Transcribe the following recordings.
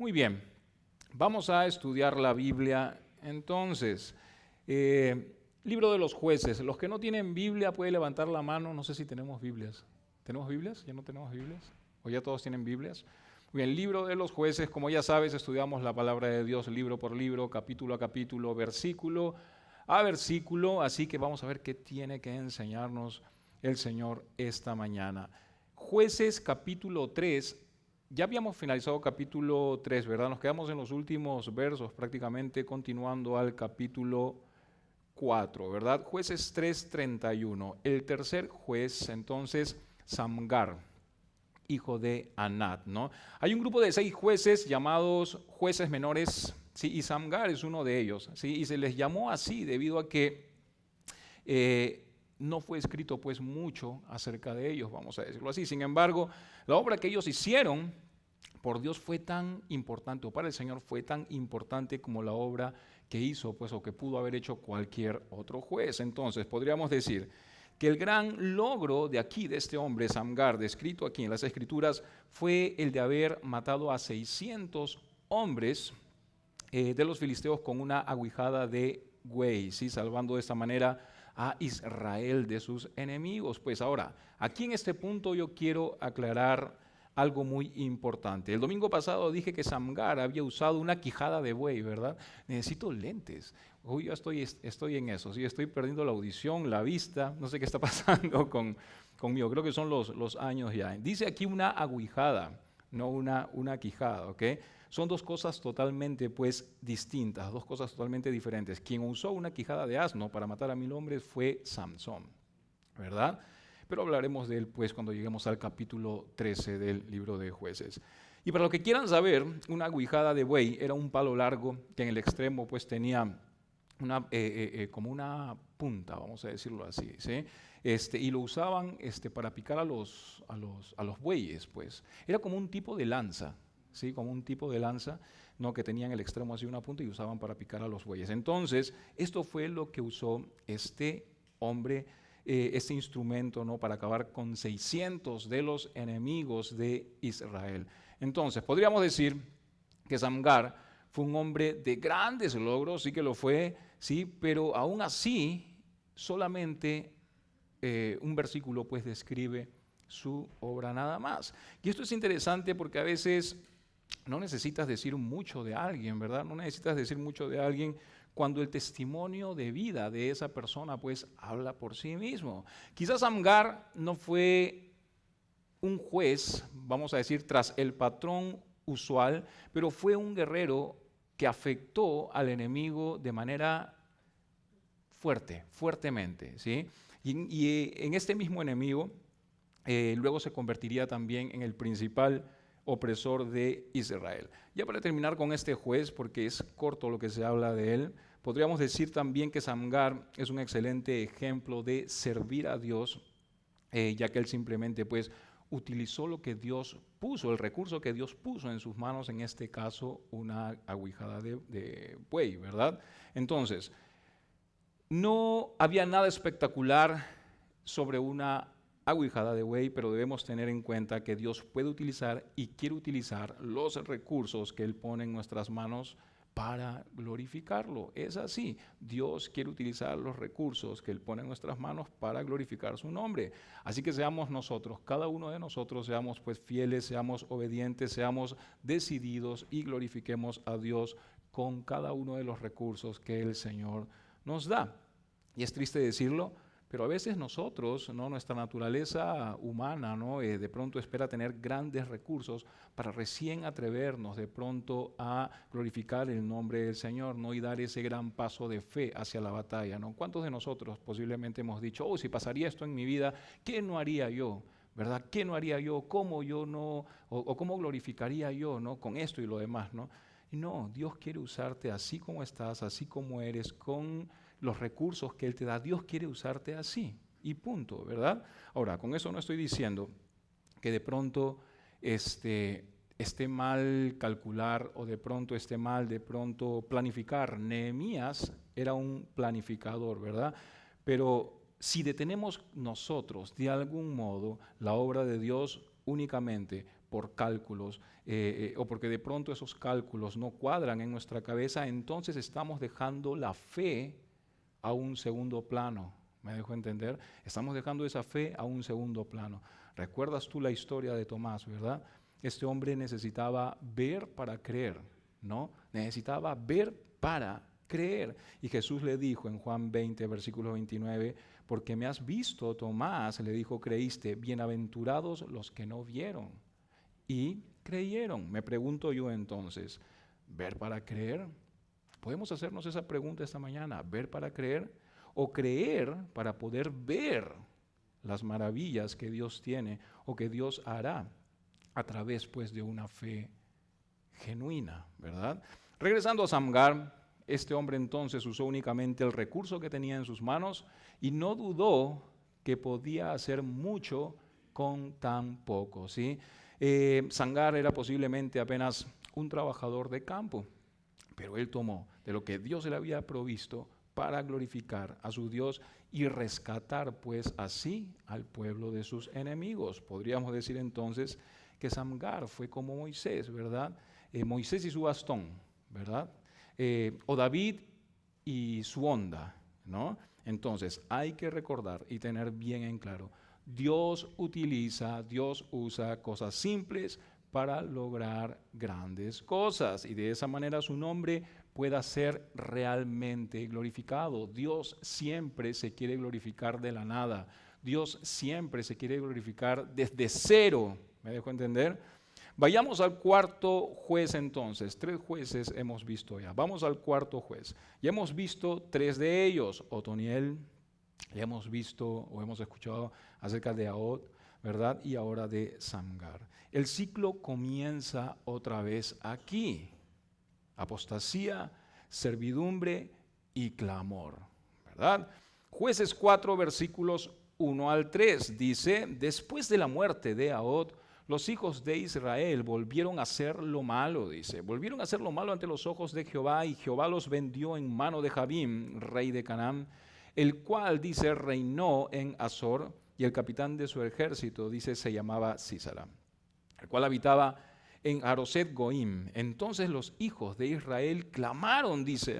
Muy bien, vamos a estudiar la Biblia entonces. Libro de los jueces. Los que no tienen Biblia pueden levantar la mano. No sé si tenemos Biblias. ¿Tenemos Biblias? ¿Ya no tenemos Biblias? ¿O ya todos tienen Biblias? Muy bien, libro de los jueces, como ya sabes, estudiamos la palabra de Dios libro por libro, capítulo a capítulo, versículo a versículo. Así que vamos a ver qué tiene que enseñarnos el Señor esta mañana. Jueces capítulo 3. Ya habíamos finalizado capítulo 3, ¿verdad? Nos quedamos en los últimos versos prácticamente continuando al capítulo 4, ¿verdad? Jueces 3:31. El tercer juez, entonces, Samgar, hijo de Anat, ¿no? Hay un grupo de 6 jueces llamados jueces menores, ¿sí? Y Samgar es uno de ellos, ¿sí? Y se les llamó así debido a que no fue escrito pues mucho acerca de ellos, vamos a decirlo así. Sin embargo, la obra que ellos hicieron por Dios fue tan importante, o para el Señor fue tan importante como la obra que hizo, pues, o que pudo haber hecho cualquier otro juez. Entonces, podríamos decir que el gran logro de aquí, de este hombre, Samgar, descrito aquí en las Escrituras, fue el de haber matado a 600 hombres de los filisteos con una aguijada de buey, ¿sí? Salvando de esta manera a Israel de sus enemigos. Pues ahora, aquí en este punto yo quiero aclarar algo muy importante. El domingo pasado dije que Samgar había usado una quijada de buey, ¿verdad? Necesito lentes. Hoy yo estoy en eso, ¿sí? Estoy perdiendo la audición, la vista, no sé qué está pasando conmigo, creo que son los años ya. Dice aquí una aguijada, no una quijada, ¿ok? Son dos cosas totalmente pues distintas, dos cosas totalmente diferentes. Quien usó una quijada de asno para matar a 1000 hombres fue Samson, ¿verdad? Pero hablaremos de él pues cuando lleguemos al capítulo 13 del libro de Jueces. Y para los que quieran saber, una aguijada de buey era un palo largo que en el extremo pues tenía como una punta, vamos a decirlo así, ¿sí? Y lo usaban para picar a los bueyes, pues. Era como un tipo de lanza, ¿sí? Como un tipo de lanza, ¿no? Que tenía en el extremo así una punta y usaban para picar a los bueyes. Entonces, esto fue lo que usó este hombre, este instrumento, ¿no? Para acabar con 600 de los enemigos de Israel. Entonces, podríamos decir que Samgar fue un hombre de grandes logros, sí que lo fue, sí, pero aún así solamente un versículo pues describe su obra nada más. Y esto es interesante porque a veces no necesitas decir mucho de alguien, ¿verdad? No necesitas decir mucho de alguien cuando el testimonio de vida de esa persona pues habla por sí mismo. Quizás Samgar no fue un juez, vamos a decir, tras el patrón usual, pero fue un guerrero que afectó al enemigo de manera fuertemente, ¿sí? Y en este mismo enemigo luego se convertiría también en el principal opresor de Israel. Ya para terminar con este juez, porque es corto lo que se habla de él, podríamos decir también que Samgar es un excelente ejemplo de servir a Dios, ya que él simplemente pues utilizó lo que Dios puso, el recurso que Dios puso en sus manos, en este caso una aguijada de buey, ¿verdad? Entonces, no había nada espectacular sobre una aguijada de buey, pero debemos tener en cuenta que Dios puede utilizar y quiere utilizar los recursos que Él pone en nuestras manos para glorificarlo. Es así, Dios quiere utilizar los recursos que Él pone en nuestras manos para glorificar su nombre. Así que seamos nosotros, cada uno de nosotros, seamos pues fieles, seamos obedientes, seamos decididos y glorifiquemos a Dios con cada uno de los recursos que el Señor nos da. Y es triste decirlo, pero a veces nosotros, ¿no? Nuestra naturaleza humana, ¿no? De pronto espera tener grandes recursos para recién atrevernos de pronto a glorificar el nombre del Señor, ¿no? Y dar ese gran paso de fe hacia la batalla, ¿no? ¿Cuántos de nosotros posiblemente hemos dicho, oh, si pasaría esto en mi vida, ¿qué no haría yo? ¿Verdad? ¿Qué no haría yo? ¿Cómo yo no? O cómo glorificaría yo, ¿no? Con esto y lo demás, ¿no? Y no, Dios quiere usarte así como estás, así como eres, con los recursos que Él te da. Dios quiere usarte así y punto, ¿verdad? Ahora, con eso no estoy diciendo que de pronto esté mal calcular o de pronto esté mal de pronto planificar. Nehemías era un planificador, ¿verdad? Pero si detenemos nosotros de algún modo la obra de Dios únicamente por cálculos o porque de pronto esos cálculos no cuadran en nuestra cabeza, entonces estamos dejando la fe a un segundo plano. ¿Me dejo entender? Estamos dejando esa fe a un segundo plano. ¿Recuerdas tú la historia de Tomás, verdad? Este hombre necesitaba ver para creer, ¿no? Necesitaba ver para creer. Y Jesús le dijo en Juan 20, versículo 29, porque me has visto, Tomás, le dijo, creíste, bienaventurados los que no vieron y creyeron. Me pregunto yo entonces, ¿ver para creer? Podemos hacernos esa pregunta esta mañana, ¿ver para creer? O creer para poder ver las maravillas que Dios tiene o que Dios hará a través pues de una fe genuina, ¿verdad? Regresando a Samgar, este hombre entonces usó únicamente el recurso que tenía en sus manos y no dudó que podía hacer mucho con tan poco, ¿sí? Samgar era posiblemente apenas un trabajador de campo, pero él tomó de lo que Dios le había provisto para glorificar a su Dios y rescatar pues así al pueblo de sus enemigos. Podríamos decir entonces que Samgar fue como Moisés, ¿verdad? Moisés y su bastón, ¿verdad? O David y su onda, ¿no? Entonces hay que recordar y tener bien en claro, Dios usa cosas simples para lograr grandes cosas y de esa manera su nombre pueda ser realmente glorificado. Dios siempre se quiere glorificar de la nada. Dios siempre se quiere glorificar desde cero. ¿Me dejo entender? Vayamos al cuarto juez entonces. 3 jueces hemos visto ya. Vamos al cuarto juez. Ya hemos visto 3 de ellos. Otoniel, ya hemos visto o hemos escuchado acerca de Ahod, ¿verdad? Y ahora de Samgar. El ciclo comienza otra vez aquí. Apostasía, servidumbre y clamor, ¿verdad? Jueces 4, versículos 1 al 3, dice, después de la muerte de Ahod, los hijos de Israel volvieron a hacer lo malo, dice, volvieron a hacer lo malo ante los ojos de Jehová, y Jehová los vendió en mano de Jabín, rey de Canaán, el cual, dice, reinó en Azor, y el capitán de su ejército, dice, se llamaba Sísara, el cual habitaba en Aroset Goim. Entonces los hijos de Israel clamaron, dice,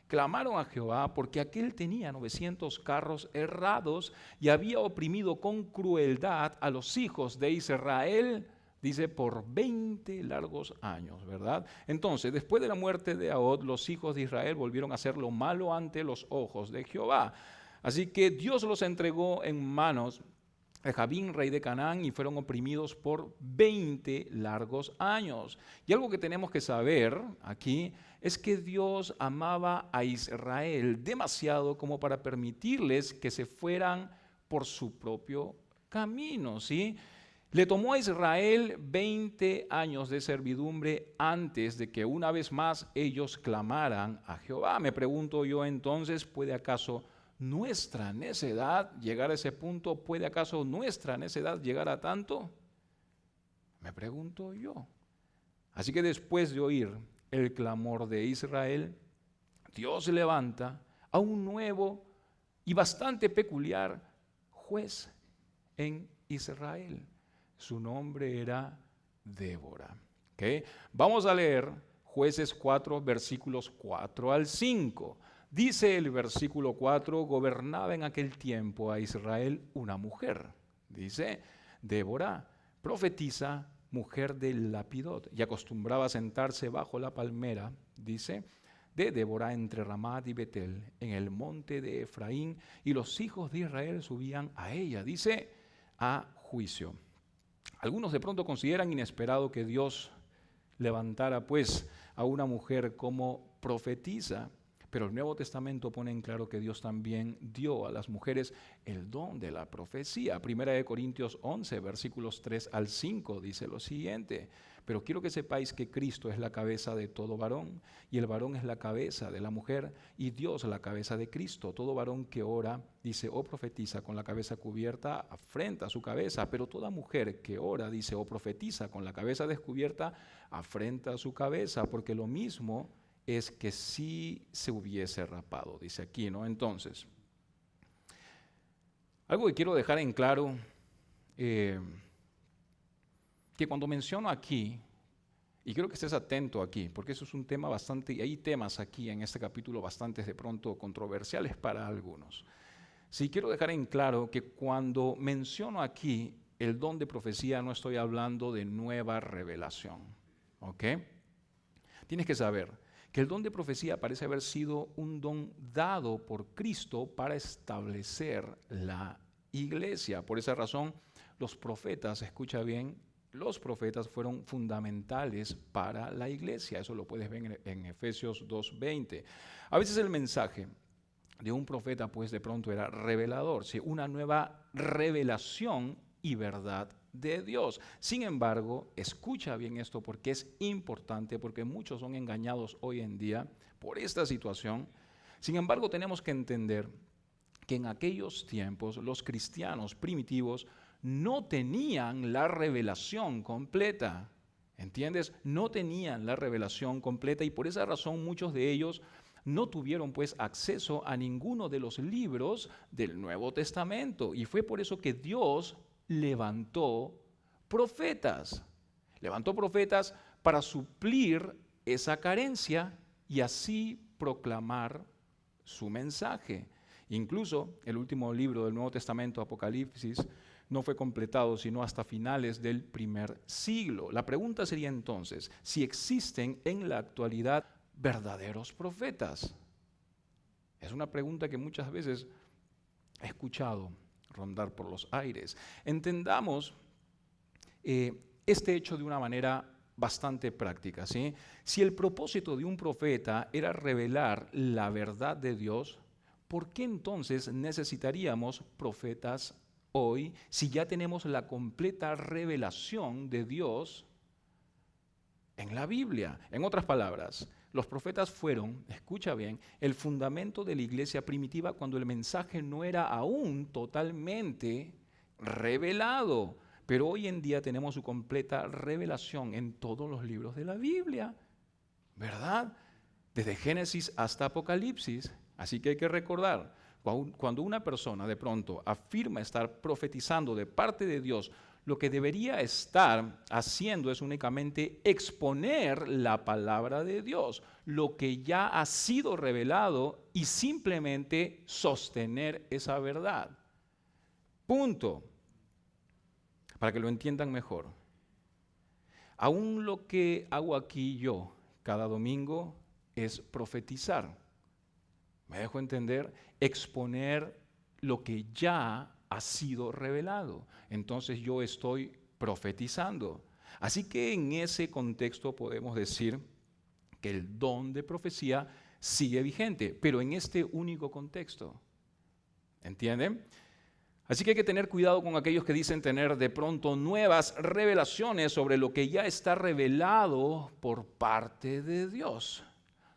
clamaron a Jehová porque aquél tenía 900 carros errados y había oprimido con crueldad a los hijos de Israel, dice, por 20 largos años, ¿verdad? Entonces, después de la muerte de Ahod, los hijos de Israel volvieron a hacer lo malo ante los ojos de Jehová. Así que Dios los entregó en manos de Jabín, rey de Canaán, y fueron oprimidos por 20 largos años. Y algo que tenemos que saber aquí es que Dios amaba a Israel demasiado como para permitirles que se fueran por su propio camino, ¿sí? Le tomó a Israel 20 años de servidumbre antes de que una vez más ellos clamaran a Jehová. Me pregunto yo entonces, ¿puede acaso nuestra necedad llegar a ese punto? ¿Puede acaso nuestra necedad llegar a tanto? Me pregunto yo. Así que después de oír el clamor de Israel, Dios levanta a un nuevo y bastante peculiar juez en Israel. Su nombre era Débora. ¿Okay? Vamos a leer Jueces 4, versículos 4 al 5. Dice el versículo 4, gobernaba en aquel tiempo a Israel una mujer, dice, Débora, profetisa, mujer de Lapidot, y acostumbraba a sentarse bajo la palmera, dice, de Débora entre Ramat y Betel, en el monte de Efraín, y los hijos de Israel subían a ella, dice, a juicio. Algunos de pronto consideran inesperado que Dios levantara pues a una mujer como profetisa, pero el Nuevo Testamento pone en claro que Dios también dio a las mujeres el don de la profecía. Primera de Corintios 11, versículos 3 al 5, dice lo siguiente. Pero quiero que sepáis que Cristo es la cabeza de todo varón, y el varón es la cabeza de la mujer, y Dios la cabeza de Cristo. Todo varón que ora, dice, o profetiza con la cabeza cubierta, afrenta su cabeza, pero toda mujer que ora, dice, o profetiza con la cabeza descubierta, afrenta su cabeza, porque lo mismo es que si se hubiese rapado, dice aquí, ¿no? Entonces, algo que quiero dejar en claro, que cuando menciono aquí, y quiero que estés atento aquí, porque eso es un tema bastante, y hay temas aquí en este capítulo bastante de pronto controversiales para algunos. Sí, quiero dejar en claro que cuando menciono aquí el don de profecía no estoy hablando de nueva revelación, ¿ok? Tienes que saber que el don de profecía parece haber sido un don dado por Cristo para establecer la iglesia. Por esa razón, los profetas, escucha bien, los profetas fueron fundamentales para la iglesia. Eso lo puedes ver en Efesios 2:20. A veces el mensaje de un profeta, pues de pronto era revelador, ¿sí? Una nueva revelación y verdad de Dios. Sin embargo, escucha bien esto porque es importante, porque muchos son engañados hoy en día por esta situación. Sin embargo, tenemos que entender que en aquellos tiempos los cristianos primitivos no tenían la revelación completa. ¿Entiendes? No tenían la revelación completa y por esa razón muchos de ellos no tuvieron pues acceso a ninguno de los libros del Nuevo Testamento. Y fue por eso que Dios levantó profetas. Levantó profetas para suplir esa carencia y así proclamar su mensaje. Incluso el último libro del Nuevo Testamento, Apocalipsis, no fue completado sino hasta finales del primer siglo. La pregunta sería entonces, si existen en la actualidad verdaderos profetas. Es una pregunta que muchas veces he escuchado rondar por los aires. Entendamos este hecho de una manera bastante práctica, ¿sí? Si el propósito de un profeta era revelar la verdad de Dios, ¿por qué entonces necesitaríamos profetas hoy si ya tenemos la completa revelación de Dios en la Biblia? En otras palabras, los profetas fueron, escucha bien, el fundamento de la iglesia primitiva cuando el mensaje no era aún totalmente revelado. Pero hoy en día tenemos su completa revelación en todos los libros de la Biblia, ¿verdad? Desde Génesis hasta Apocalipsis. Así que hay que recordar, cuando una persona de pronto afirma estar profetizando de parte de Dios, lo que debería estar haciendo es únicamente exponer la palabra de Dios, lo que ya ha sido revelado y simplemente sostener esa verdad. Punto. Para que lo entiendan mejor. Aún lo que hago aquí yo cada domingo es profetizar. ¿Me dejo entender? Exponer lo que ya ha sido revelado. Entonces yo estoy profetizando. Así que en ese contexto podemos decir que el don de profecía sigue vigente, pero en este único contexto. ¿Entienden? Así que hay que tener cuidado con aquellos que dicen tener de pronto nuevas revelaciones sobre lo que ya está revelado por parte de Dios.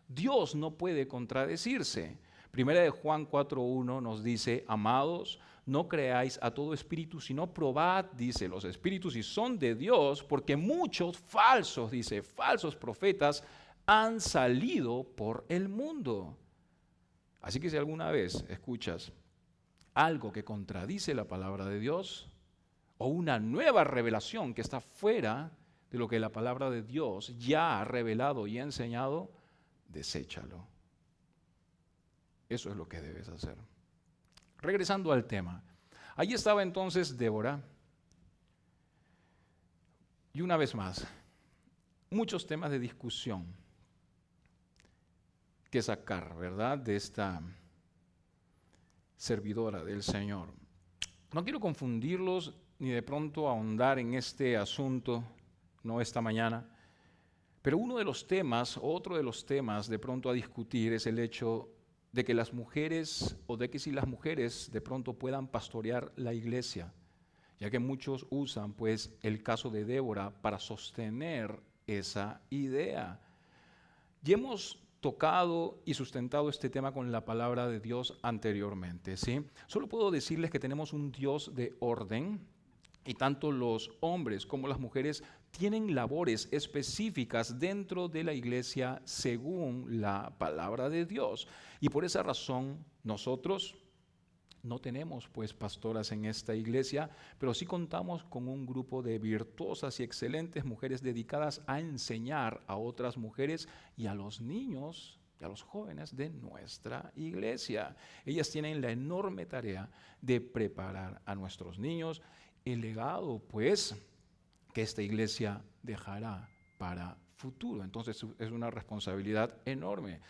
Dios no puede contradecirse. Primera de Juan 4:1 nos dice, amados, no creáis a todo espíritu, sino probad, dice, los espíritus si son de Dios, porque muchos falsos, dice, falsos profetas han salido por el mundo. Así que si alguna vez escuchas algo que contradice la palabra de Dios o una nueva revelación que está fuera de lo que la palabra de Dios ya ha revelado y ha enseñado, deséchalo. Eso es lo que debes hacer. Regresando al tema. Allí estaba entonces Débora. Y una vez más, muchos temas de discusión que sacar, ¿verdad?, de esta servidora del Señor. No quiero confundirlos ni de pronto ahondar en este asunto, no esta mañana, pero uno de los temas, otro de los temas de pronto a discutir es el hecho de que las mujeres, o de que si las mujeres de pronto puedan pastorear la iglesia, ya que muchos usan pues el caso de Débora para sostener esa idea. Y hemos tocado y sustentado este tema con la palabra de Dios anteriormente, ¿sí? Solo puedo decirles que tenemos un Dios de orden y tanto los hombres como las mujeres tienen labores específicas dentro de la iglesia según la palabra de Dios. Y por esa razón nosotros, No tenemos pues pastoras en esta iglesia, pero sí contamos con un grupo de virtuosas y excelentes mujeres dedicadas a enseñar a otras mujeres y a los niños y a los jóvenes de nuestra iglesia. Ellas tienen la enorme tarea de preparar a nuestros niños el legado pues que esta iglesia dejará para futuro. Entonces es una responsabilidad enorme.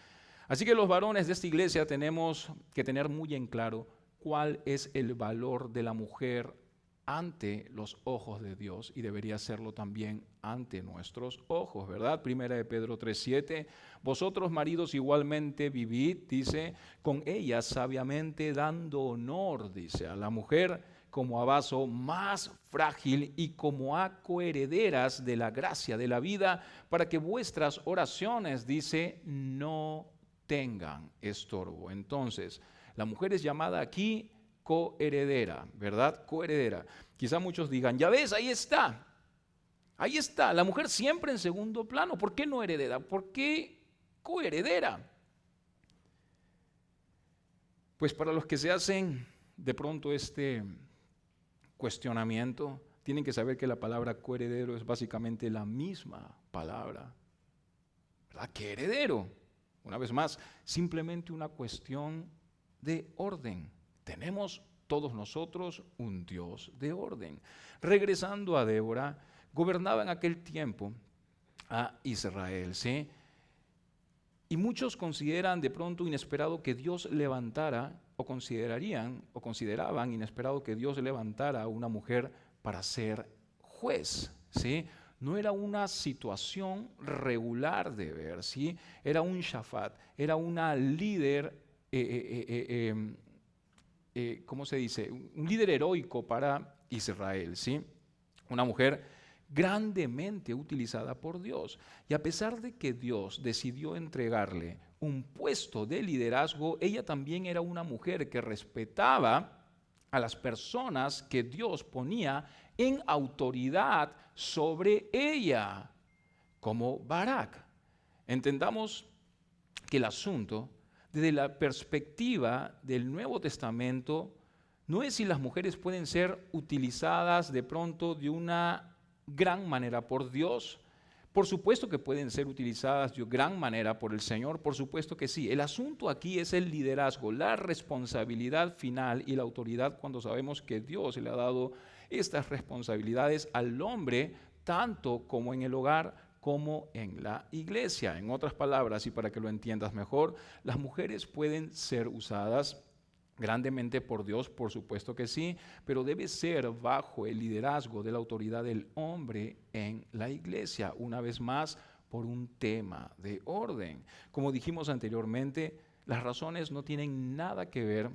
Así que los varones de esta iglesia tenemos que tener muy en claro cuál es el valor de la mujer ante los ojos de Dios, y debería serlo también ante nuestros ojos, ¿verdad? Primera de Pedro 3:7, vosotros maridos igualmente vivid, dice, con ella sabiamente dando honor, dice, a la mujer como a vaso más frágil y como a coherederas de la gracia de la vida, para que vuestras oraciones, dice, no tengan estorbo. Entonces, la mujer es llamada aquí coheredera, ¿verdad? Coheredera. Quizá muchos digan, ya ves, ahí está. Ahí está, la mujer siempre en segundo plano. ¿Por qué no heredera? ¿Por qué coheredera? Pues para los que se hacen de pronto este cuestionamiento, tienen que saber que la palabra coheredero es básicamente la misma palabra, ¿verdad? ¿Qué heredero? Una vez más, simplemente una cuestión de orden. Tenemos todos nosotros un Dios de orden. Regresando a Débora, gobernaba en aquel tiempo a Israel, ¿sí? Y muchos consideran de pronto inesperado que Dios levantara, o consideraban inesperado que Dios levantara a una mujer para ser juez, ¿sí? No era una situación regular de ver, ¿sí? Era un shafat, era una líder, ¿cómo se dice? Un líder heroico para Israel, ¿sí? Una mujer grandemente utilizada por Dios. Y a pesar de que Dios decidió entregarle un puesto de liderazgo, ella también era una mujer que respetaba a las personas que Dios ponía en autoridad sobre ella, como Barak. Entendamos que el asunto, desde la perspectiva del Nuevo Testamento, no es si las mujeres pueden ser utilizadas de pronto de una gran manera por Dios. Por supuesto que pueden ser utilizadas de gran manera por el Señor, por supuesto que sí. El asunto aquí es el liderazgo, la responsabilidad final y la autoridad, cuando sabemos que Dios le ha dado estas responsabilidades al hombre, tanto como en el hogar como en la iglesia. En otras palabras, y para que lo entiendas mejor, las mujeres pueden ser usadas grandemente por Dios, por supuesto que sí, pero debe ser bajo el liderazgo de la autoridad del hombre en la iglesia, una vez más, por un tema de orden. Como dijimos anteriormente, las razones no tienen nada que ver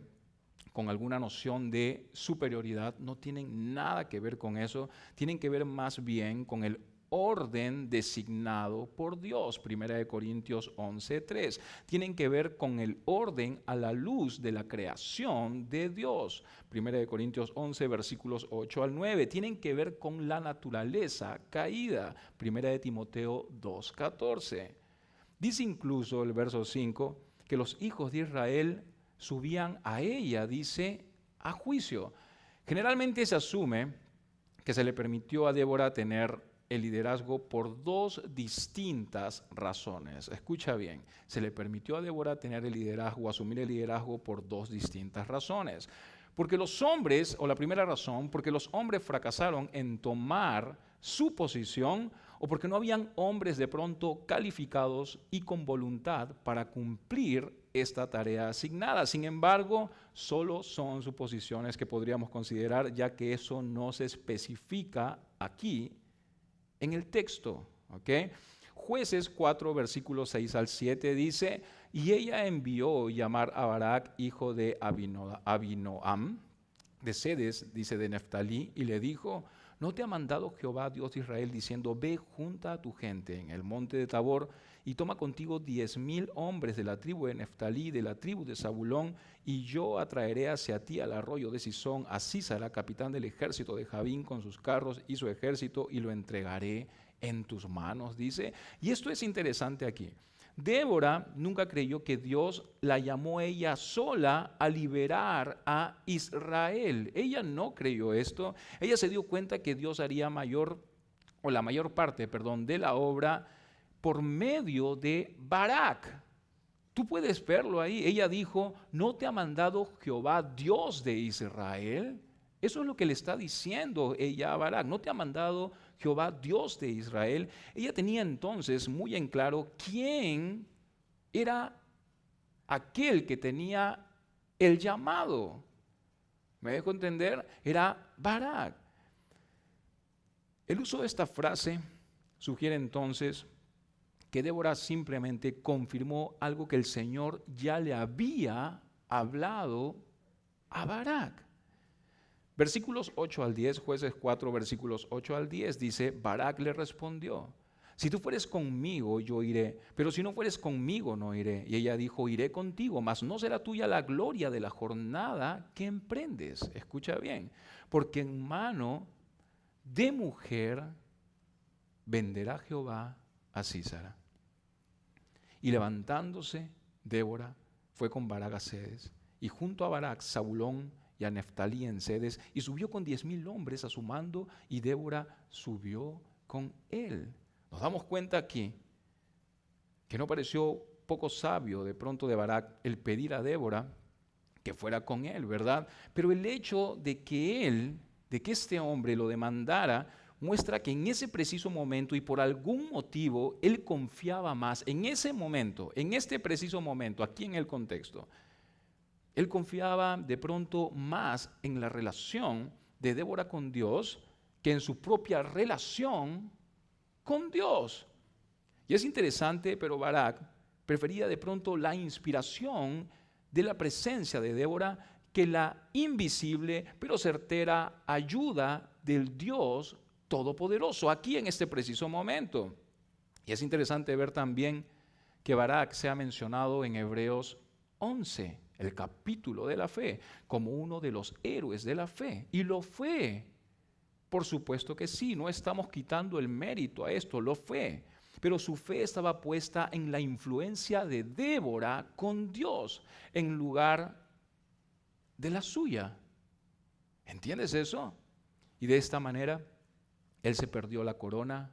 con alguna noción de superioridad, no tienen nada que ver con eso, tienen que ver más bien con el orden designado por Dios. Primera de Corintios 11:3. Tienen que ver con el orden a la luz de la creación de Dios. Primera de Corintios 11, versículos 8 al 9. Tienen que ver con la naturaleza caída. Primera de Timoteo 2:14. Dice incluso el verso 5 que los hijos de Israel subían a ella, dice, a juicio. Generalmente se asume que se le permitió a Débora tener el liderazgo por dos distintas razones. Escucha bien, se le permitió a Débora tener el liderazgo, asumir el liderazgo por dos distintas razones. Porque los hombres, o la primera razón, porque los hombres fracasaron en tomar su posición, o porque no habían hombres de pronto calificados y con voluntad para cumplir esta tarea asignada. Sin embargo, solo son suposiciones que podríamos considerar, ya que eso no se especifica aquí en el texto, ¿ok? Jueces 4, versículos 6 al 7 dice, y ella envió llamar a Barak, hijo de Abinoam, de Sedes, dice de Neftalí, y le dijo, ¿no te ha mandado Jehová, Dios de Israel, diciendo, ve junta a tu gente en el monte de Tabor y toma contigo 10,000 hombres de la tribu de Neftalí, de la tribu de Zabulón, y yo atraeré hacia ti al arroyo de Sisón a Sísara, capitán del ejército de Jabín, con sus carros y su ejército, y lo entregaré en tus manos, dice. Y esto es interesante aquí. Débora nunca creyó que Dios la llamó ella sola a liberar a Israel. Ella no creyó esto. Ella se dio cuenta que Dios haría la mayor parte, de la obra por medio de Barak. Tú puedes verlo ahí. Ella dijo, ¿no te ha mandado Jehová, Dios de Israel? Eso es lo que le está diciendo ella a Barak. ¿No te ha mandado Jehová, Dios de Israel? Ella tenía entonces muy en claro quién era aquel que tenía el llamado. ¿Me dejo entender? Era Barak. El uso de esta frase sugiere entonces que Débora simplemente confirmó algo que el Señor ya le había hablado a Barak. Versículos 8 al 10, Jueces 4, versículos 8 al 10, dice, Barak le respondió, si tú fueres conmigo, yo iré, pero si no fueres conmigo, no iré. Y ella dijo, iré contigo, mas no será tuya la gloria de la jornada que emprendes. Escucha bien, porque en mano de mujer venderá Jehová a Sísara. Y levantándose, Débora fue con Barak a Cedes, y junto a Barak, Zabulón y a Neftalí en Cedes, y subió con 10,000 hombres a su mando, y Débora subió con él. Nos damos cuenta aquí que no pareció poco sabio de pronto de Barak el pedir a Débora que fuera con él, ¿verdad? Pero el hecho de que este hombre lo demandara, muestra que en ese preciso momento y por algún motivo él confiaba más en ese momento, en este preciso momento, aquí en el contexto. Él confiaba de pronto más en la relación de Débora con Dios que en su propia relación con Dios. Y es interesante, pero Barak prefería de pronto la inspiración de la presencia de Débora que la invisible pero certera ayuda del Dios Todopoderoso, aquí en este preciso momento. Y es interesante ver también que Barak se ha mencionado en Hebreos 11, el capítulo de la fe, como uno de los héroes de la fe. Y lo fue. Por supuesto que sí, no estamos quitando el mérito a esto, lo fue. Pero su fe estaba puesta en la influencia de Débora con Dios, en lugar de la suya. ¿Entiendes eso? Y de esta manera, él se perdió la corona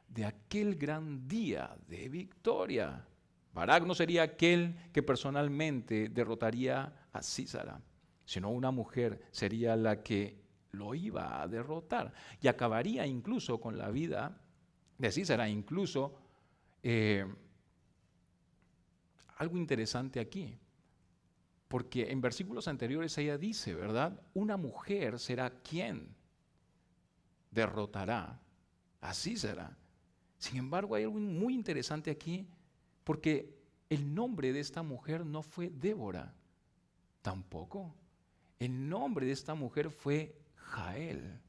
de aquel gran día de victoria. Barak no sería aquel que personalmente derrotaría a Sísara, sino una mujer sería la que lo iba a derrotar y acabaría incluso con la vida de Sísara. Incluso algo interesante aquí, porque en versículos anteriores ella dice, ¿verdad? Una mujer será quien derrotará a Sísara. Sin embargo, hay algo muy interesante aquí, porque el nombre de esta mujer no fue Débora, tampoco. El nombre de esta mujer fue Jael.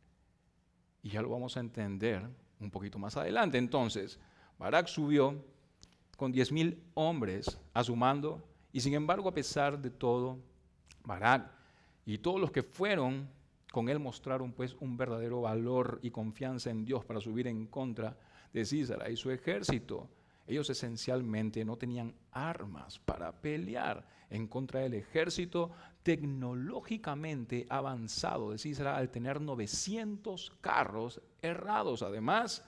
Y ya lo vamos a entender un poquito más adelante. Entonces, Barak subió con 10,000 hombres a su mando, y sin embargo, a pesar de todo, Barak y todos los que fueron con él mostraron pues un verdadero valor y confianza en Dios para subir en contra de Sísara y su ejército. Ellos esencialmente no tenían armas para pelear en contra del ejército tecnológicamente avanzado de Sísara al tener 900 carros herrados. Además,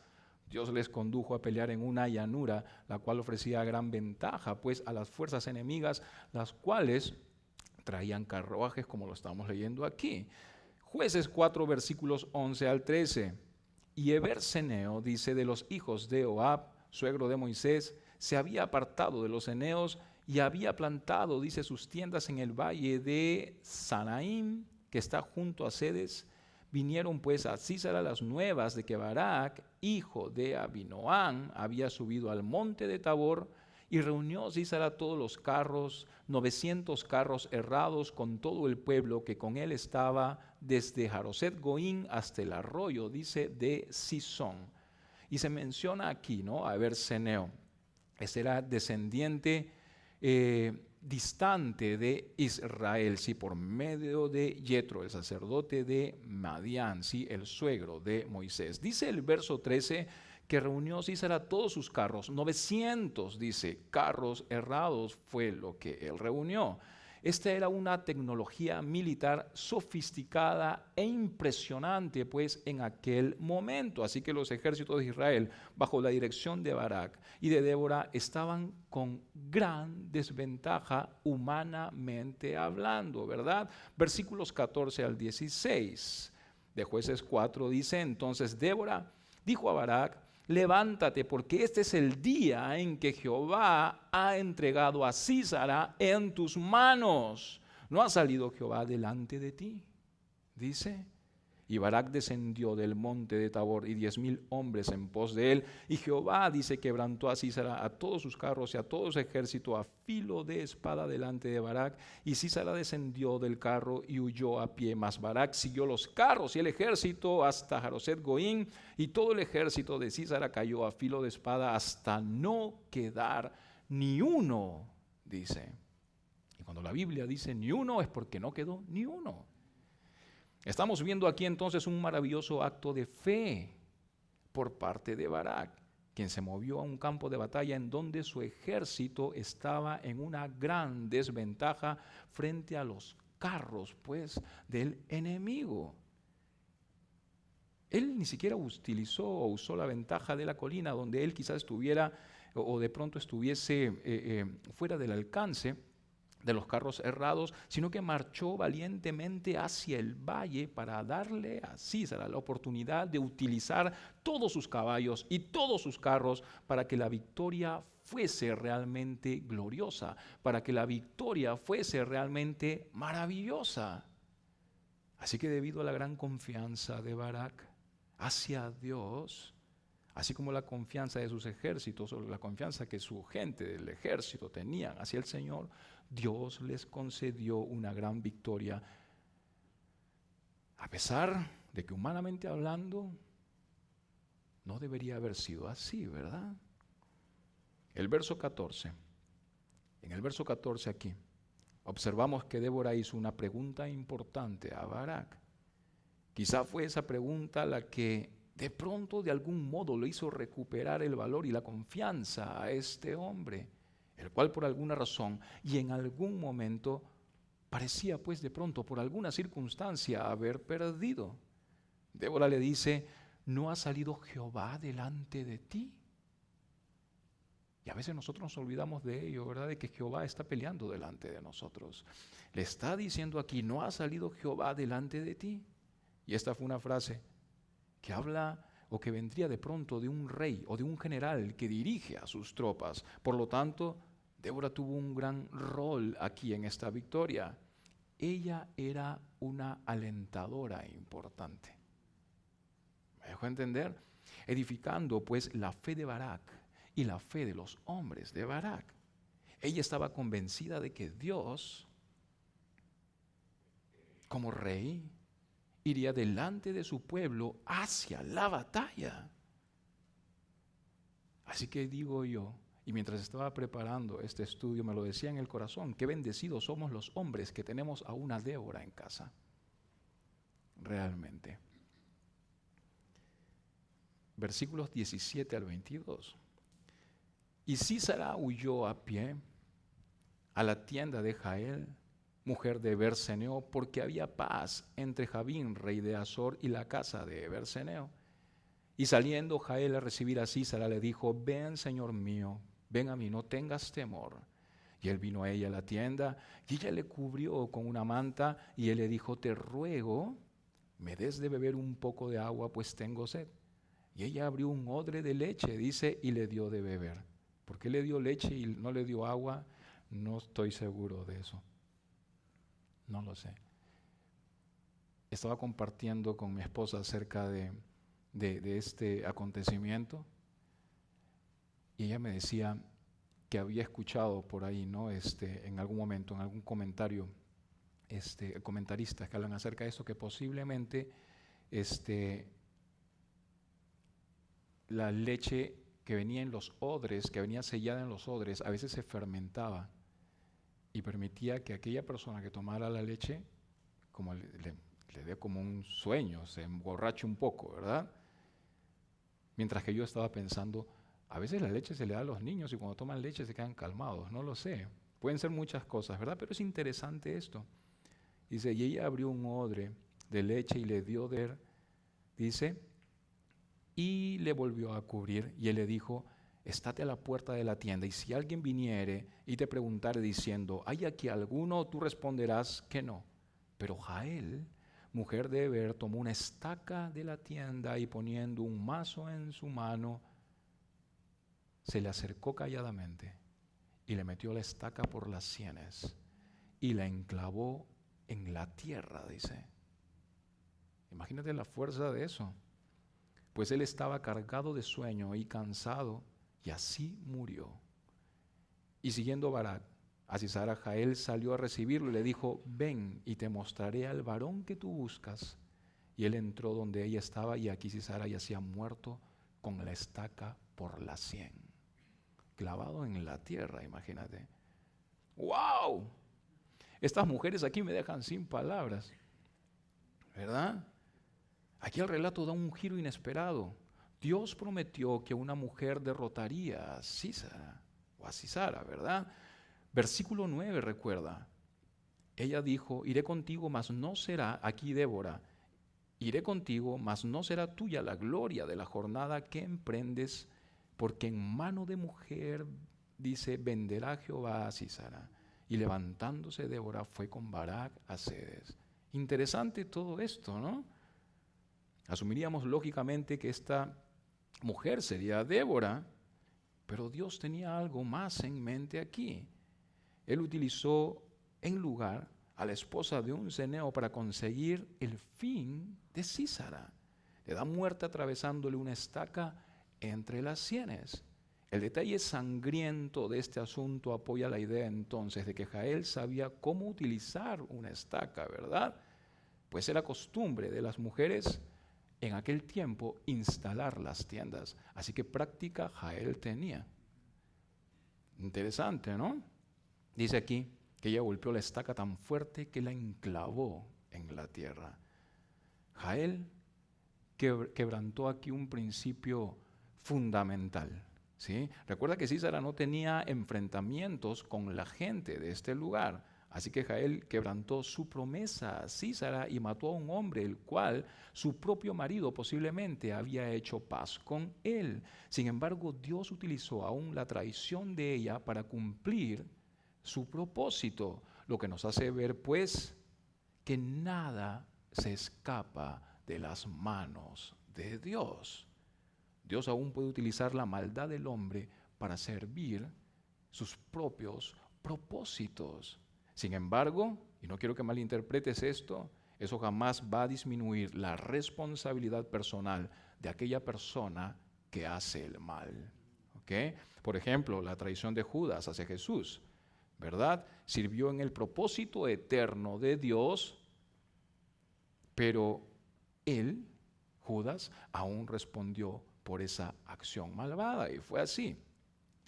Dios les condujo a pelear en una llanura, la cual ofrecía gran ventaja pues a las fuerzas enemigas, las cuales traían carruajes como lo estamos leyendo aquí. Jueces 4, versículos 11 al 13. Y Eber-Seneo, dice, de los hijos de Joab, suegro de Moisés, se había apartado de los eneos y había plantado, dice, sus tiendas en el valle de Sanaim, que está junto a Cedes. Vinieron pues a Sísara las nuevas de que Barak, hijo de Abinoam, había subido al monte de Tabor, y reunió Sísara todos los carros, 900 carros herrados con todo el pueblo que con él estaba, desde Jaroset Goín hasta el arroyo, dice, de Sison. Y se menciona aquí, ¿no? A Eber-Seneo. Ese era descendiente distante de Israel, sí, por medio de Yetro, el sacerdote de Madián, sí, el suegro de Moisés. Dice el verso 13 que reunió Sísara todos sus carros, 900, dice, carros errados fue lo que él reunió. Esta era una tecnología militar sofisticada e impresionante pues en aquel momento. Así que los ejércitos de Israel, bajo la dirección de Barak y de Débora, estaban con gran desventaja humanamente hablando, ¿verdad? Versículos 14 al 16 de Jueces 4 dice: entonces Débora dijo a Barak: levántate, porque este es el día en que Jehová ha entregado a Sísara en tus manos. ¿No ha salido Jehová delante de ti? Dice. Y Barak descendió del monte de Tabor y 10,000 hombres en pos de él. Y Jehová, dice, quebrantó a Sísara, a todos sus carros y a todo su ejército a filo de espada delante de Barak. Y Sísara descendió del carro y huyó a pie. Mas Barak siguió los carros y el ejército hasta Jaroset Goín. Y todo el ejército de Sísara cayó a filo de espada hasta no quedar ni uno, dice. Y cuando la Biblia dice ni uno, es porque no quedó ni uno. Estamos viendo aquí entonces un maravilloso acto de fe por parte de Barak, quien se movió a un campo de batalla en donde su ejército estaba en una gran desventaja frente a los carros, pues, del enemigo. Él ni siquiera utilizó o usó la ventaja de la colina donde él quizás estuviera o de pronto estuviese fuera del alcance de los carros errados, sino que marchó valientemente hacia el valle para darle a Sísara la oportunidad de utilizar todos sus caballos y todos sus carros para que la victoria fuese realmente gloriosa, para que la victoria fuese realmente maravillosa. Así que debido a la gran confianza de Barak hacia Dios, así como la confianza de sus ejércitos o la confianza que su gente del ejército tenían hacia el Señor, Dios les concedió una gran victoria, a pesar de que humanamente hablando no debería haber sido así, ¿verdad? El verso 14, en el verso 14 aquí, observamos que Débora hizo una pregunta importante a Barak. Quizá fue esa pregunta la que de pronto de algún modo le hizo recuperar el valor y la confianza a este hombre, el cual por alguna razón y en algún momento parecía pues de pronto por alguna circunstancia haber perdido. Débora le dice: ¿no ha salido Jehová delante de ti? Y a veces nosotros nos olvidamos de ello, ¿verdad? De que Jehová está peleando delante de nosotros. Le está diciendo aquí: ¿no ha salido Jehová delante de ti? Y esta fue una frase que habla o que vendría de pronto de un rey o de un general que dirige a sus tropas. Por lo tanto, Débora tuvo un gran rol aquí en esta victoria. Ella era una alentadora importante. ¿Me dejó entender? Edificando pues la fe de Barak y la fe de los hombres de Barak. Ella estaba convencida de que Dios, como rey, iría delante de su pueblo hacia la batalla. Así que digo yo, y mientras estaba preparando este estudio me lo decía en el corazón: qué bendecidos somos los hombres que tenemos a una Débora en casa. Realmente. Versículos 17 al 22. Y Sísara huyó a pie a la tienda de Jael, mujer de Berseneo, porque había paz entre Jabín, rey de Azor, y la casa de Berseneo. Y saliendo Jael a recibir a Sísara, le dijo: ven, señor mío, ven a mí, no tengas temor. Y él vino a ella a la tienda, y ella le cubrió con una manta, y él le dijo: te ruego, me des de beber un poco de agua, pues tengo sed. Y ella abrió un odre de leche, dice, y le dio de beber. ¿Por qué le dio leche y no le dio agua? No estoy seguro de eso. No lo sé. Estaba compartiendo con mi esposa acerca de este acontecimiento y ella me decía que había escuchado por ahí, ¿no? En algún momento, en algún comentario, comentaristas que hablan acerca de esto, que posiblemente la leche que venía en los odres, que venía sellada en los odres, a veces se fermentaba y permitía que aquella persona que tomara la leche, como le dé como un sueño, se emborrache un poco, ¿verdad? Mientras que yo estaba pensando, a veces la leche se le da a los niños y cuando toman leche se quedan calmados, no lo sé. Pueden ser muchas cosas, ¿verdad? Pero es interesante esto. Dice, y ella abrió un odre de leche y le dio de beber, dice, y le volvió a cubrir. Y él le dijo, estate a la puerta de la tienda, y si alguien viniere y te preguntare diciendo, ¿hay aquí alguno? Tú responderás que no. Pero Jael, mujer de Heber, tomó una estaca de la tienda y poniendo un mazo en su mano, se le acercó calladamente y le metió la estaca por las sienes y la enclavó en la tierra, dice. Imagínate la fuerza de eso. Pues él estaba cargado de sueño y cansado, y así murió. Y siguiendo Barak, a Sisara, Jael salió a recibirlo y le dijo, ven y te mostraré al varón que tú buscas. Y él entró donde ella estaba, y aquí Sisara yacía muerto con la estaca por la sien. Clavado en la tierra, imagínate. ¡Wow! Estas mujeres aquí me dejan sin palabras, ¿verdad? Aquí el relato da un giro inesperado. Dios prometió que una mujer derrotaría a Sísara, o a Sisara, ¿verdad? Versículo 9 recuerda. Ella dijo, iré contigo, mas no será, aquí Débora, iré contigo, mas no será tuya la gloria de la jornada que emprendes, porque en mano de mujer, dice, venderá Jehová a Sísara. Y levantándose Débora fue con Barak a Cedes. Interesante todo esto, ¿no? Asumiríamos lógicamente que esta mujer sería Débora, pero Dios tenía algo más en mente aquí. Él utilizó en lugar a la esposa de un ceneo para conseguir el fin de Sísara. Le da muerte atravesándole una estaca entre las sienes. El detalle sangriento de este asunto apoya la idea entonces de que Jael sabía cómo utilizar una estaca, ¿verdad? Pues era costumbre de las mujeres en aquel tiempo instalar las tiendas. Así que práctica Jael tenía. Interesante, ¿no? Dice aquí que ella golpeó la estaca tan fuerte que la enclavó en la tierra. Jael quebrantó aquí un principio fundamental, ¿sí? Recuerda que Sísara no tenía enfrentamientos con la gente de este lugar. Así que Jael quebrantó su promesa a Sísara y mató a un hombre, el cual su propio marido posiblemente había hecho paz con él. Sin embargo, Dios utilizó aún la traición de ella para cumplir su propósito, lo que nos hace ver, pues, que nada se escapa de las manos de Dios. Dios aún puede utilizar la maldad del hombre para servir sus propios propósitos. Sin embargo, y no quiero que malinterpretes esto, eso jamás va a disminuir la responsabilidad personal de aquella persona que hace el mal. ¿Okay? Por ejemplo, la traición de Judas hacia Jesús, ¿verdad? Sirvió en el propósito eterno de Dios, pero él, Judas, aún respondió por esa acción malvada, y fue así.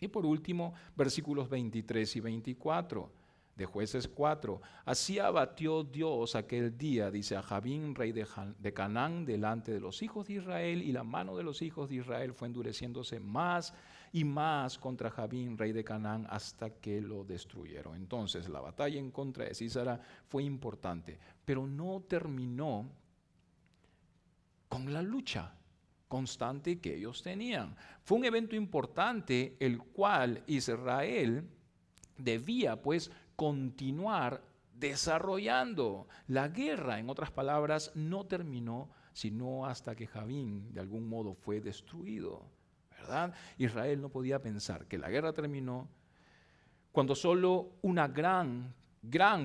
Y por último, versículos 23 y 24 de Jueces 4. Así abatió Dios aquel día, dice, a Jabín, rey de Canaán, delante de los hijos de Israel, y la mano de los hijos de Israel fue endureciéndose más y más contra Jabín, rey de Canaán, hasta que lo destruyeron. Entonces, la batalla en contra de Sísara fue importante, pero no terminó con la lucha constante que ellos tenían. Fue un evento importante el cual Israel debía pues continuar desarrollando. La guerra, en otras palabras, no terminó sino hasta que Jabín de algún modo fue destruido, ¿verdad? Israel no podía pensar que la guerra terminó cuando solo una gran,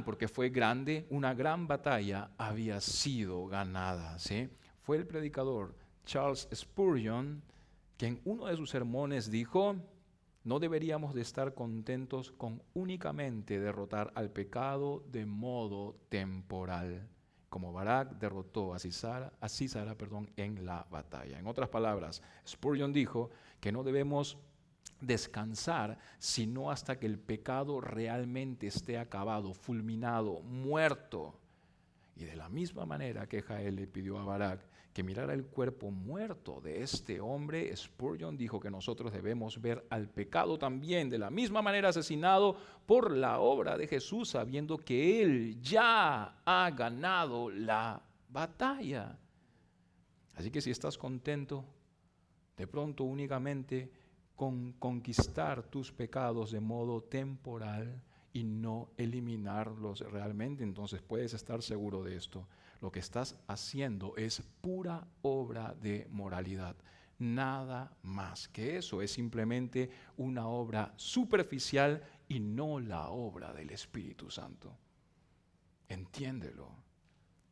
porque fue grande, una gran batalla había sido ganada, ¿sí? Fue el predicador Charles Spurgeon que en uno de sus sermones dijo: no deberíamos de estar contentos con únicamente derrotar al pecado de modo temporal, como Barak derrotó a Sísara, en la batalla. En otras palabras, Spurgeon dijo que no debemos descansar sino hasta que el pecado realmente esté acabado, fulminado, muerto. Y de la misma manera que Jael le pidió a Barak que mirara el cuerpo muerto de este hombre, Spurgeon dijo que nosotros debemos ver al pecado también de la misma manera asesinado por la obra de Jesús, sabiendo que Él ya ha ganado la batalla. Así que si estás contento, de pronto únicamente con conquistar tus pecados de modo temporal y no eliminarlos realmente, entonces puedes estar seguro de esto. Lo que estás haciendo es pura obra de moralidad. Nada más que eso. Es simplemente una obra superficial y no la obra del Espíritu Santo. Entiéndelo.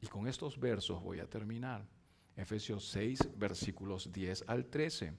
Y con estos versos voy a terminar. Efesios 6, versículos 10 al 13.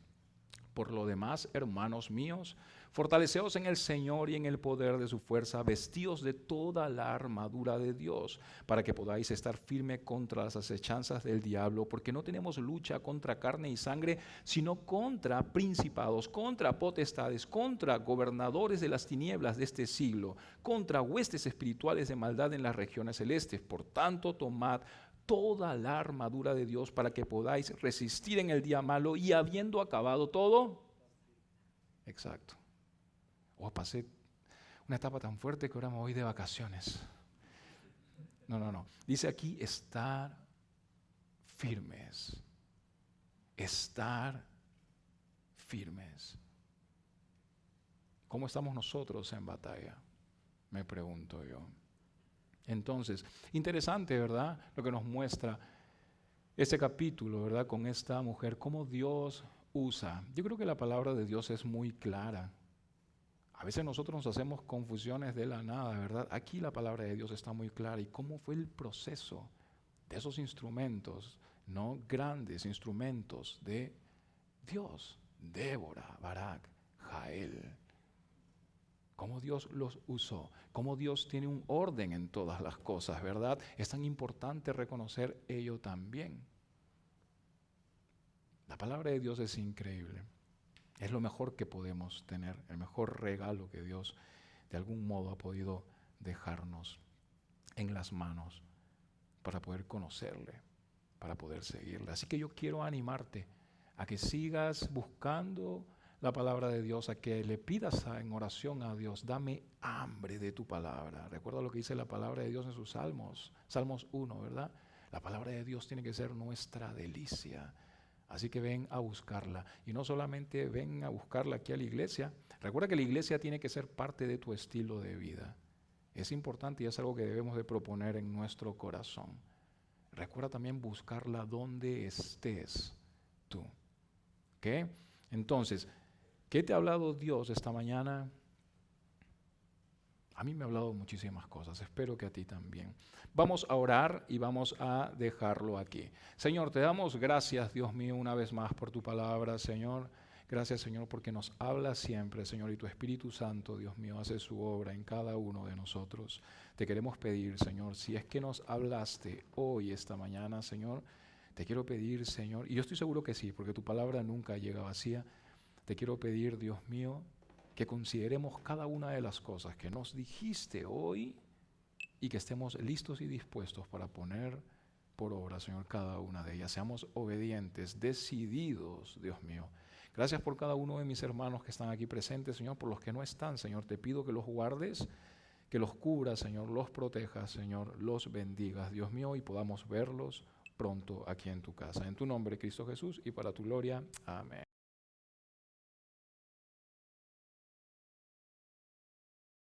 Por lo demás, hermanos míos, fortaleceos en el Señor y en el poder de su fuerza, vestidos de toda la armadura de Dios, para que podáis estar firme contra las acechanzas del diablo, porque no tenemos lucha contra carne y sangre, sino contra principados, contra potestades, contra gobernadores de las tinieblas de este siglo, contra huestes espirituales de maldad en las regiones celestes. Por tanto, tomad toda la armadura de Dios para que podáis resistir en el día malo y habiendo acabado todo. Exacto. Pasé una etapa tan fuerte que ahora me voy de vacaciones. No. Dice aquí estar firmes. Estar firmes. ¿Cómo estamos nosotros en batalla? Me pregunto yo. Entonces, interesante, ¿verdad? Lo que nos muestra este capítulo, ¿verdad? Con esta mujer, cómo Dios usa. Yo creo que la palabra de Dios es muy clara. A veces nosotros nos hacemos confusiones de la nada, ¿verdad? Aquí la palabra de Dios está muy clara. ¿Y cómo fue el proceso de esos instrumentos, no grandes instrumentos de Dios? Débora, Barak, Jael. Cómo Dios los usó, cómo Dios tiene un orden en todas las cosas, ¿verdad? Es tan importante reconocer ello también. La palabra de Dios es increíble. Es lo mejor que podemos tener, el mejor regalo que Dios de algún modo ha podido dejarnos en las manos para poder conocerle, para poder seguirle. Así que yo quiero animarte a que sigas buscando la palabra de Dios, a que le pidas en oración a Dios, dame hambre de tu palabra. Recuerda lo que dice la palabra de Dios en sus Salmos 1, ¿verdad? La palabra de Dios tiene que ser nuestra delicia. Así que ven a buscarla. Y no solamente ven a buscarla aquí a la iglesia. Recuerda que la iglesia tiene que ser parte de tu estilo de vida. Es importante y es algo que debemos de proponer en nuestro corazón. Recuerda también buscarla donde estés tú. ¿Ok? Entonces, ¿qué te ha hablado Dios esta mañana? A mí me ha hablado muchísimas cosas, espero que a ti también. Vamos a orar y vamos a dejarlo aquí. Señor, te damos gracias, Dios mío, una vez más por tu palabra, Señor. Gracias, Señor, porque nos habla siempre, Señor, y tu Espíritu Santo, Dios mío, hace su obra en cada uno de nosotros. Te queremos pedir, Señor, si es que nos hablaste hoy, esta mañana, Señor, te quiero pedir, Señor, y yo estoy seguro que sí, porque tu palabra nunca llega vacía. Te quiero pedir, Dios mío, que consideremos cada una de las cosas que nos dijiste hoy y que estemos listos y dispuestos para poner por obra, Señor, cada una de ellas. Seamos obedientes, decididos, Dios mío. Gracias por cada uno de mis hermanos que están aquí presentes, Señor, por los que no están, Señor. Te pido que los guardes, que los cubras, Señor, los protejas, Señor, los bendigas, Dios mío, y podamos verlos pronto aquí en tu casa. En tu nombre, Cristo Jesús, y para tu gloria. Amén.